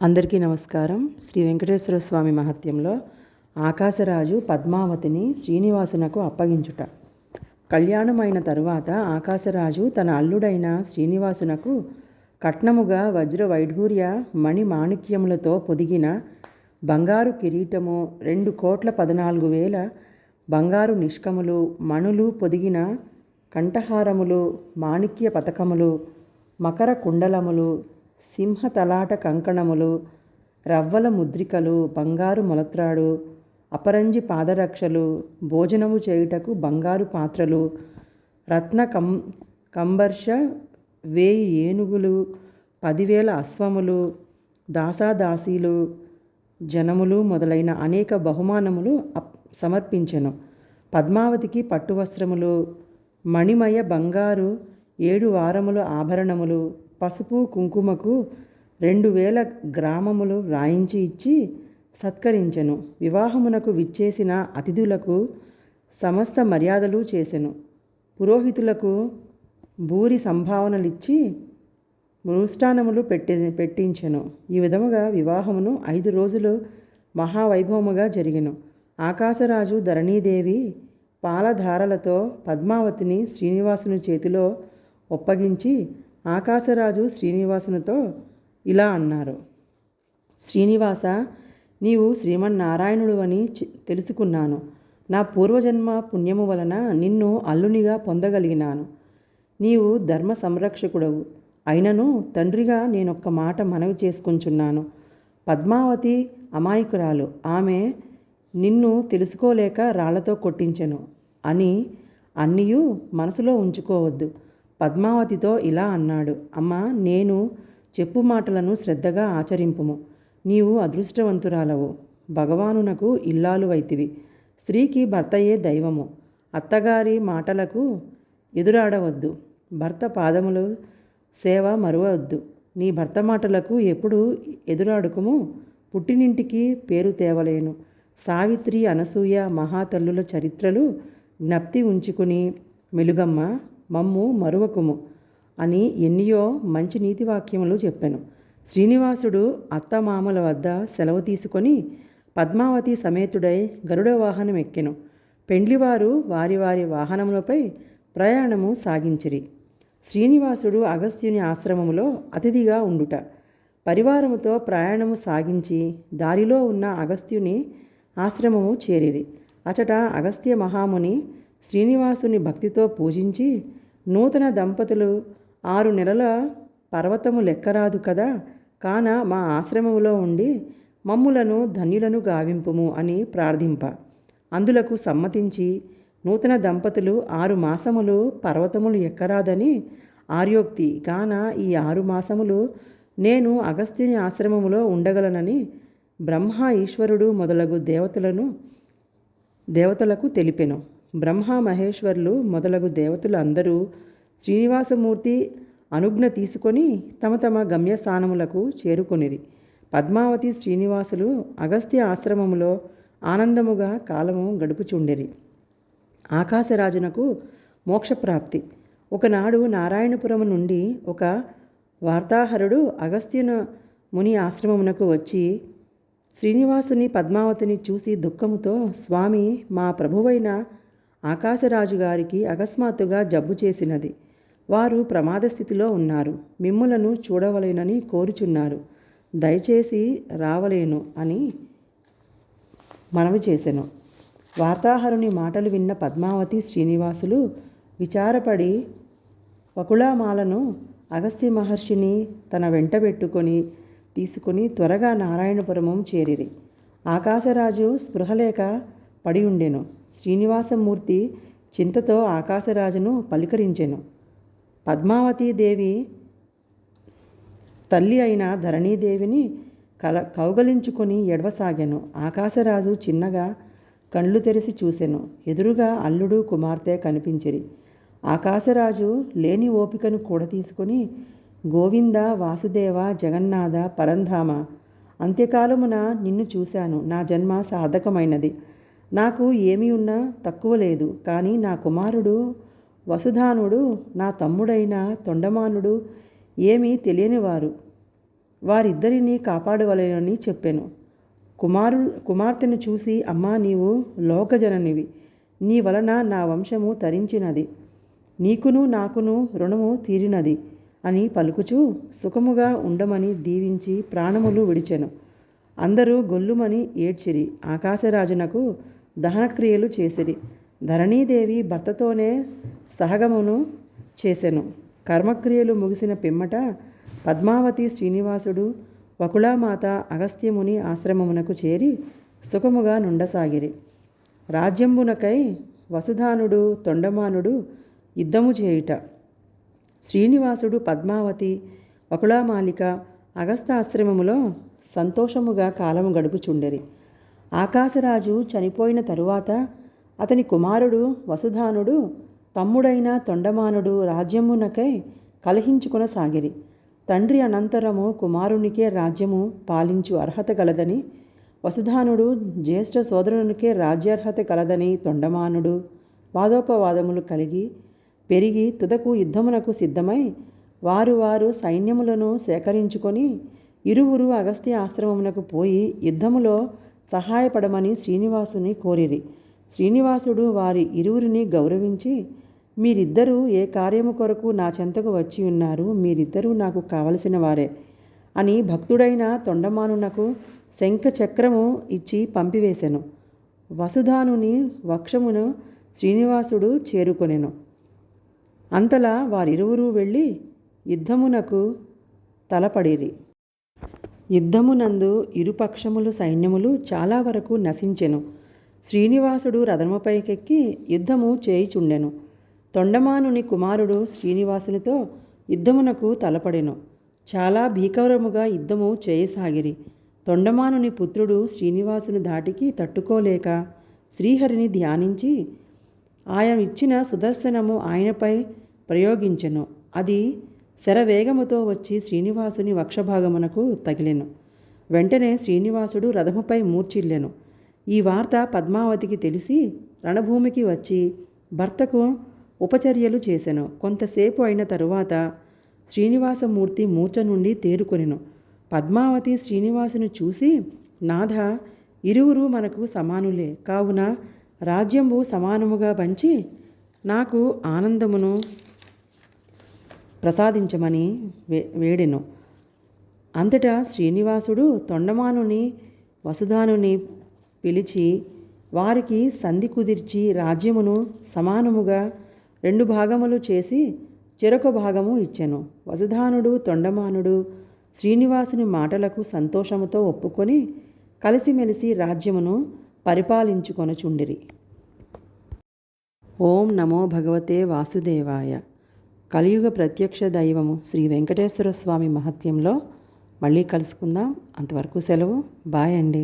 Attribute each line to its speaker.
Speaker 1: అందరికీ నమస్కారం. శ్రీ వెంకటేశ్వర స్వామి మహత్యంలో ఆకాశరాజు పద్మావతిని శ్రీనివాసునకు అప్పగించుట. కళ్యాణమైన తరువాత ఆకాశరాజు తన అల్లుడైన శ్రీనివాసునకు కట్నముగా వజ్ర వైఢూర్య మణి మాణిక్యములతో పొదిగిన బంగారు కిరీటము, 2,14,00,000 బంగారు నిష్కములు, మణులు పొదిగిన కంఠహారములు, మాణిక్య పతకములు, మకర కుండలములు, సింహతలాట కంకణములు, రవ్వల ముద్రికలు, బంగారు మొలత్రాడు, అపరంజి పాదరక్షలు, భోజనము చేయుటకు బంగారు పాత్రలు, రత్న కంబర్ష 1000 ఏనుగులు, 10,000 అశ్వములు, దాసాదాసీలు, జనములు మొదలైన అనేక బహుమానములు సమర్పించెను. పద్మావతికి పట్టు వస్త్రములు, మణిమయ బంగారు 7 వారముల ఆభరణములు, పసుపు కుంకుమకు 2,000 గ్రామములు వ్రాయించి ఇచ్చి సత్కరించెను. వివాహమునకు విచ్చేసిన అతిథులకు సమస్త మర్యాదలు చేసెను. పురోహితులకు భూరి సంభావనలిచ్చి మృష్టాన్నములు పెట్టించెను. ఈ విధముగా వివాహమును 5 రోజులు మహావైభవముగా జరిగెను. ఆకాశరాజు ధరణీదేవి పాలధారలతో పద్మావతిని శ్రీనివాసుని చేతిలో ఒప్పగించి ఆకాశరాజు శ్రీనివాసునితో ఇలా అన్నారు: శ్రీనివాస, నీవు శ్రీమన్నారాయణుడు అని తెలుసుకున్నాను. నా పూర్వజన్మ పుణ్యము వలన నిన్ను అల్లునిగా పొందగలిగినాను. నీవు ధర్మ సంరక్షకుడవు. అయినను తండ్రిగా నేనొక్క మాట మనవి చేసుకుంటున్నాను. పద్మావతి అమాయకురాలు. ఆమె నిన్ను తెలుసుకోలేక రాళ్లతో కొట్టించెను అని అన్నియూ మనసులో ఉంచుకోవద్దు. పద్మావతితో ఇలా అన్నాడు: అమ్మా, నేను చెప్పు మాటలను శ్రద్ధగా ఆచరింపుము. నీవు అదృష్టవంతురాలవు. భగవానునకు ఇల్లాలువైతివి. స్త్రీకి భర్తయే దైవము. అత్తగారి మాటలకు ఎదురాడవద్దు. భర్త పాదములు సేవ మరువవద్దు. నీ భర్త మాటలకు ఎప్పుడు ఎదురాడుకుము. పుట్టినింటికి పేరు తేవలేను. సావిత్రి, అనసూయ మహాతల్లుల చరిత్రలు జ్ఞప్తి ఉంచుకుని మెలుగమ్మ, మమ్ము మరువకుము అని ఎన్నియో మంచి నీతివాక్యములు చెప్పాను. శ్రీనివాసుడు అత్తమామల వద్ద సెలవు తీసుకొని పద్మావతి సమేతుడై గరుడ వాహనం ఎక్కెను. పెండ్లివారు వారి వారి వాహనములపై ప్రయాణము సాగించిరి. శ్రీనివాసుడు అగస్త్యుని ఆశ్రమములో అతిథిగా ఉండుట. పరివారముతో ప్రయాణము సాగించి దారిలో ఉన్న అగస్త్యుని ఆశ్రమము చేరిరి. అచట అగస్త్య మహాముని శ్రీనివాసుని భక్తితో పూజించి, నూతన దంపతులు 6 నెలల పర్వతము లెక్కరాదు కదా, కాన మా ఆశ్రమములో ఉండి మమ్ములను ధన్యులను గావింపుము అని ప్రార్థింప, అందులకు సమ్మతించి నూతన దంపతులు 6 మాసములు పర్వతములు ఎక్కరాదని ఆర్యోక్తి, కాన ఈ 6 మాసములు నేను అగస్త్యుని ఆశ్రమములో ఉండగలనని బ్రహ్మ, ఈశ్వరుడు మొదలగు దేవతలకు తెలిపెను. బ్రహ్మ, మహేశ్వరులు మొదలగు దేవతలు అందరూ శ్రీనివాసమూర్తి అనుజ్ఞ తీసుకొని తమ తమ గమ్యస్థానములకు చేరుకొనిరి. పద్మావతి శ్రీనివాసులు అగస్త్య ఆశ్రమములో ఆనందముగా కాలము గడుపుచుండిరి. ఆకాశరాజునకు మోక్షప్రాప్తి. ఒకనాడు నారాయణపురము నుండి ఒక వార్తాహరుడు అగస్త్యున ముని ఆశ్రమమునకు వచ్చి శ్రీనివాసుని పద్మావతిని చూసి దుఃఖముతో, స్వామి, మా ప్రభువైన ఆకాశరాజు గారికి అకస్మాత్తుగా జబ్బు చేసినది. వారు ప్రమాద స్థితిలో ఉన్నారు. మిమ్ములను చూడవలేనని కోరుచున్నారు. దయచేసి రావలేను అని మనవి చేసెను. వార్తాహరుని మాటలు విన్న పద్మావతి శ్రీనివాసులు విచారపడి వకుళమాలను అగస్త్య మహర్షిని తన వెంట తీసుకుని త్వరగా నారాయణపురము చేరిరి. ఆకాశరాజు స్పృహలేక పడి ఉండెను. శ్రీనివాసమూర్తి చింతతో ఆకాశరాజును పలికరించెను. పద్మావతీదేవి తల్లి అయిన ధరణీదేవిని కౌగలించుకొని ఎడవసాగాను. ఆకాశరాజు చిన్నగా కళ్ళు తెరిచి చూసెను. ఎదురుగా అల్లుడు, కుమార్తె కనిపించిరి. ఆకాశరాజు లేని ఓపికను కూడా తీసుకొని, గోవింద, వాసుదేవ, జగన్నాథ, పరంధామ, అంత్యకాలమున నిన్ను చూశాను. నా జన్మ సార్థకమైనది. నాకు ఏమీ ఉన్నా తక్కువ లేదు. కానీ నా కుమారుడు వసుధానుడు, నా తమ్ముడైన తొండమానుడు ఏమీ తెలియనివారు. వారిద్దరినీ కాపాడవలెనని చెప్పాను. కుమార్తెను చూసి, అమ్మా, నీవు లోకజననివి, నీ వలన నా వంశము తరించినది, నీకును నాకును రుణము తీరినది అని పలుకుచూ సుఖముగా ఉండమని దీవించి ప్రాణములు విడిచెను. అందరూ గొల్లుమని ఏడ్చిరి. ఆకాశరాజునకు దహనక్రియలు చేసిరి. ధరణీదేవి భర్తతోనే సహగమును చేసెను. కర్మక్రియలు ముగిసిన పిమ్మట పద్మావతి, శ్రీనివాసుడు, వకుళామాత అగస్త్యముని ఆశ్రమమునకు చేరి సుఖముగా నుండసాగిరి. రాజ్యంబునకై వసుధానుడు, తొండమానుడు యుద్ధము చేయుట. శ్రీనివాసుడు, పద్మావతి, వకుళామాలిక అగస్త్యాశ్రమములో సంతోషముగా కాలము గడుపుచుండెరి. ఆకాశరాజు చనిపోయిన తరువాత అతని కుమారుడు వసుధానుడు, తమ్ముడైన తొండమానుడు రాజ్యమునకై కలహించుకొనసాగిరి. తండ్రి అనంతరము కుమారునికే రాజ్యము పాలించు అర్హత గలదని వసుధానుడు, జ్యేష్ఠ సోదరునికే రాజ్యార్హత కలదని తొండమానుడు వాదోపవాదములు కలిగి పెరిగి తుదకు యుద్ధమునకు సిద్ధమై వారు సైన్యములను సేకరించుకొని ఇరువురు అగస్త్య ఆశ్రమమునకు పోయి యుద్ధములో సహాయపడమని శ్రీనివాసుని కోరిరి. శ్రీనివాసుడు వారి ఇరువురిని గౌరవించి, మీరిద్దరూ ఏ కార్యము కొరకు నా చెంతకు వచ్చి ఉన్నారు, మీరిద్దరూ నాకు కావలసిన వారే అని భక్తుడైన తొండమానునకు శంఖ చక్రము ఇచ్చి పంపివేశెను. వసుధానుని వక్షమును శ్రీనివాసుడు చేరుకొనెను. అంతలా వారిరువురూ వెళ్ళి యుద్ధమునకు తలపడిరి. యుద్ధమునందు ఇరుపక్షములు సైన్యములు చాలా వరకు నశించెను. శ్రీనివాసుడు రథముపైకెక్కి యుద్ధము చేయుచుండెను. తొండమానుని కుమారుడు శ్రీనివాసునితో యుద్ధమునకు తలపడెను. చాలా భీకరముగా యుద్ధము చేయసాగిరి. తొండమానుని పుత్రుడు శ్రీనివాసుని ధాటికి తట్టుకోలేక శ్రీహరిని ధ్యానించి ఆయన ఇచ్చిన సుదర్శనము ఆయనపై ప్రయోగించెను. అది శరవేగముతో వచ్చి శ్రీనివాసుని వక్షభాగమునకు తగిలెను. వెంటనే శ్రీనివాసుడు రథముపై మూర్ఛిల్లెను. ఈ వార్త పద్మావతికి తెలిసి రణభూమికి వచ్చి భర్తకు ఉపచర్యలు చేసెను. కొంతసేపు అయిన తరువాత శ్రీనివాసమూర్తి మూర్ఛ నుండి తేరుకొనెను. పద్మావతి శ్రీనివాసుని చూసి, నాథ, ఇరువురు మనకు సమానులే, కావున రాజ్యంబు సమానముగా పంచి నాకు ఆనందమును ప్రసాదించమని వేడెను. అంతటా శ్రీనివాసుడు తొండమానుని, వసుధానుని పిలిచి వారికి సంధి కుదిర్చి రాజ్యమును సమానముగా 2 భాగములు చేసి చెరొక భాగము ఇచ్చెను. వసుధానుడు, తొండమానుడు శ్రీనివాసుని మాటలకు సంతోషముతో ఒప్పుకొని కలిసిమెలిసి రాజ్యమును పరిపాలించుకొనుచుండిరి. ఓం నమో భగవతే వాసుదేవాయ. కలియుగ ప్రత్యక్ష దైవము శ్రీ వెంకటేశ్వర స్వామి మహత్యంలో మళ్ళీ కలుసుకుందాం. అంతవరకు సెలవు. బాయ్ అండి.